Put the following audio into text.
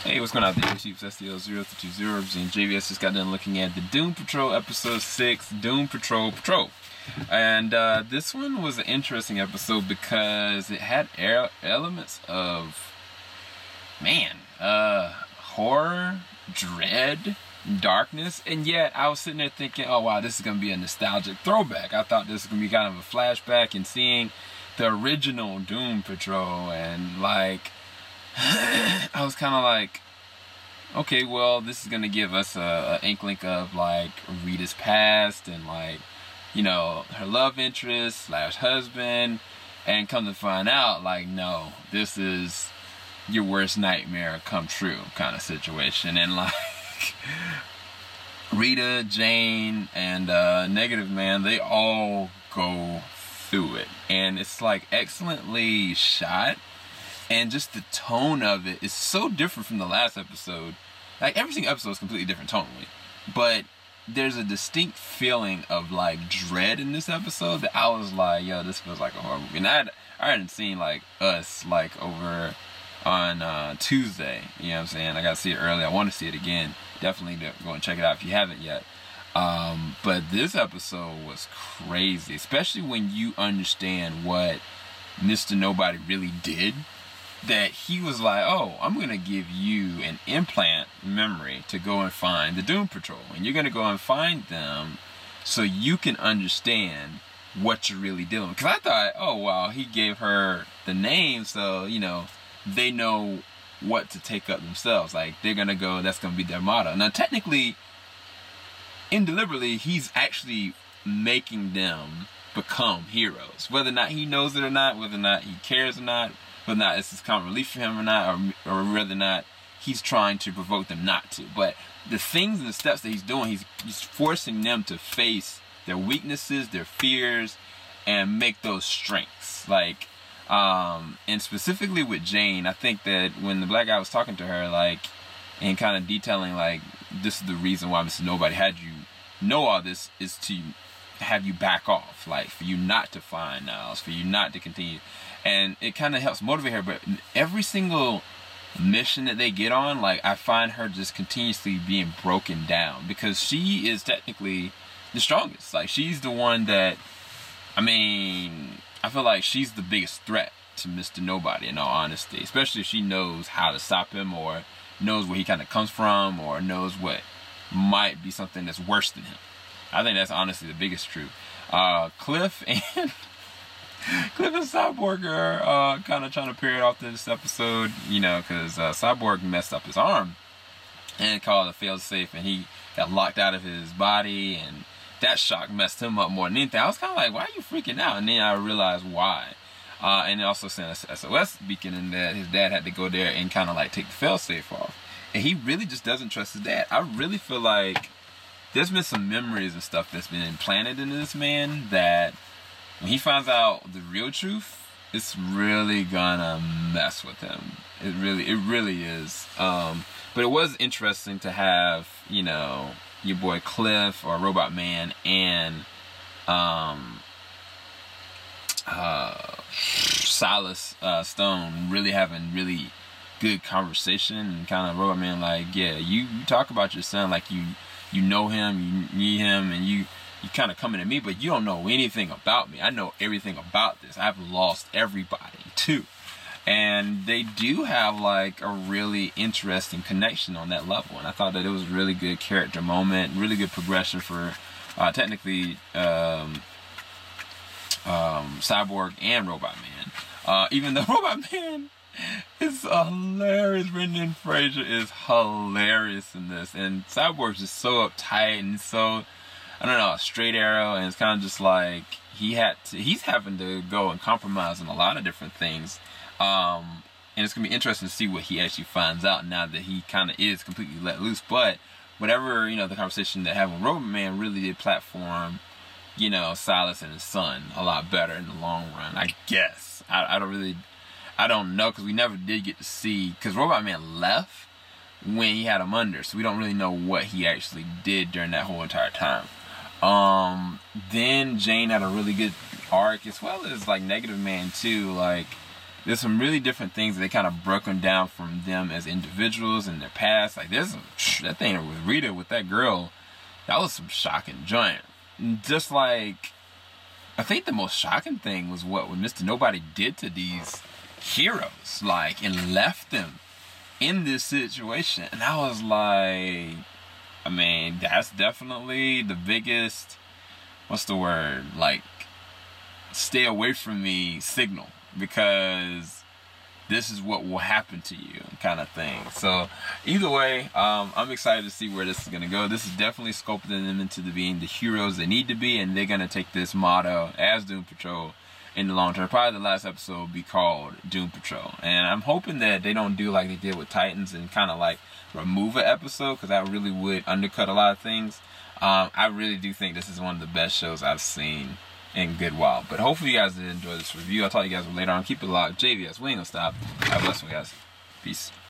Hey, what's going on out there, YouTube? It's STL0320, and JVS just got done looking at the Doom Patrol Episode 6, Doom Patrol Patrol. And this one was an interesting episode because it had elements of, horror, dread, darkness, and yet I was sitting there thinking, oh wow, this is going to be a nostalgic throwback. I thought this was going to be kind of a flashback and seeing the original Doom Patrol, and like, I was kind of like, okay, well, this is gonna give us a inkling of like Rita's past and like, you know, her love interest / husband, and come to find out, like, no, this is your worst nightmare come true kind of situation. And like, Rita, Jane, and Negative Man, they all go through it, and it's like excellently shot. And just the tone of it is so different from the last episode. Like, every single episode is completely different tonally. But there's a distinct feeling of, like, dread in this episode that I was like, yo, this feels like a horror movie. And I hadn't seen, like, Us, like, over on Tuesday. You know what I'm saying? I got to see it early. I want to see it again. Definitely go and check it out if you haven't yet. But this episode was crazy. Especially when you understand what Mr. Nobody really did. That he was like, oh, I'm going to give you an implant memory to go and find the Doom Patrol. And you're going to go and find them so you can understand what you're really dealing with. Because I thought, oh, wow, he gave her the name so, you know, they know what to take up themselves. Like, they're going to go, that's going to be their motto. Now, technically, indeliberately, he's actually making them become heroes. Whether or not he knows it or not, whether or not he cares or not, whether or not it's common relief for him or not, or whether or not he's trying to provoke them not to. But the things and the steps that he's doing, he's forcing them to face their weaknesses, their fears, and make those strengths. Like, and specifically with Jane, I think that when the black guy was talking to her, like, and kind of detailing, like, this is the reason why Mr. Nobody had you know all this, is to have you back off, like, for you not to find Niles, for you not to continue. And it kind of helps motivate her, but every single mission that they get on, like, I find her just continuously being broken down, because she is technically the strongest. Like, she's the one that, I mean, I feel like she's the biggest threat to Mr. Nobody, in all honesty, especially if she knows how to stop him, or knows where he kind of comes from, or knows what might be something that's worse than him. I think that's honestly the biggest truth. Cliff and Cyborg are kind of trying to pair it off this episode, you know, because Cyborg messed up his arm and called a fail-safe, and he got locked out of his body, and that shock messed him up more than anything. I was kind of like, why are you freaking out? And then I realized why. And it also sent a SOS beacon in that his dad had to go there and kind of like take the fail-safe off. And he really just doesn't trust his dad. I really feel like there's been some memories and stuff that's been implanted into this man that when he finds out the real truth, it's really gonna mess with him. It really is. But it was interesting to have, you know, your boy Cliff, or Robot Man, and Silas Stone really having really good conversation, and kind of Robot Man like, yeah, you talk about your son like you know him, you need him, and you kind of coming to me, but you don't know anything about me. I know everything about this. I've lost everybody too. And they do have like a really interesting connection on that level, and I thought that it was a really good character moment, really good progression for technically Cyborg and Robot Man. Even though Robot Man is hilarious, Brendan Fraser is hilarious in this, and Cyborg's just so uptight and so, I don't know, a straight arrow, and it's kind of just like he's having to go and compromise on a lot of different things. And it's gonna be interesting to see what he actually finds out now that he kind of is completely let loose. But whatever, you know, the conversation that happened with Robot Man really did platform, you know, Silas and his son a lot better in the long run, I guess. I don't know, because we never did get to see, because Robot Man left when he had him under, so we don't really know what he actually did during that whole entire time. Then Jane had a really good arc, as well as like Negative Man too. Like, there's some really different things that they kind of broken down from them as individuals in their past. Like there's that thing with Rita with that girl, that was some shocking joint. Just like, I think the most shocking thing was what Mr. Nobody did to these heroes, like, and left them in this situation. And I was like, I mean, that's definitely the biggest, what's the word, like, stay away from me signal, because this is what will happen to you kind of thing. So either way, I'm excited to see where this is going to go. This is definitely sculpting them into being the heroes they need to be, and they're going to take this motto as Doom Patrol in the long term. Probably the last episode will be called Doom Patrol, and I'm hoping that they don't do like they did with Titans and kind of like remove an episode, because that really would undercut a lot of things. I really do think this is one of the best shows I've seen in a good while. But hopefully you guys did enjoy this review. I'll talk to you guys later on. Keep it locked. JVS, we ain't gonna stop. God bless you guys. Peace.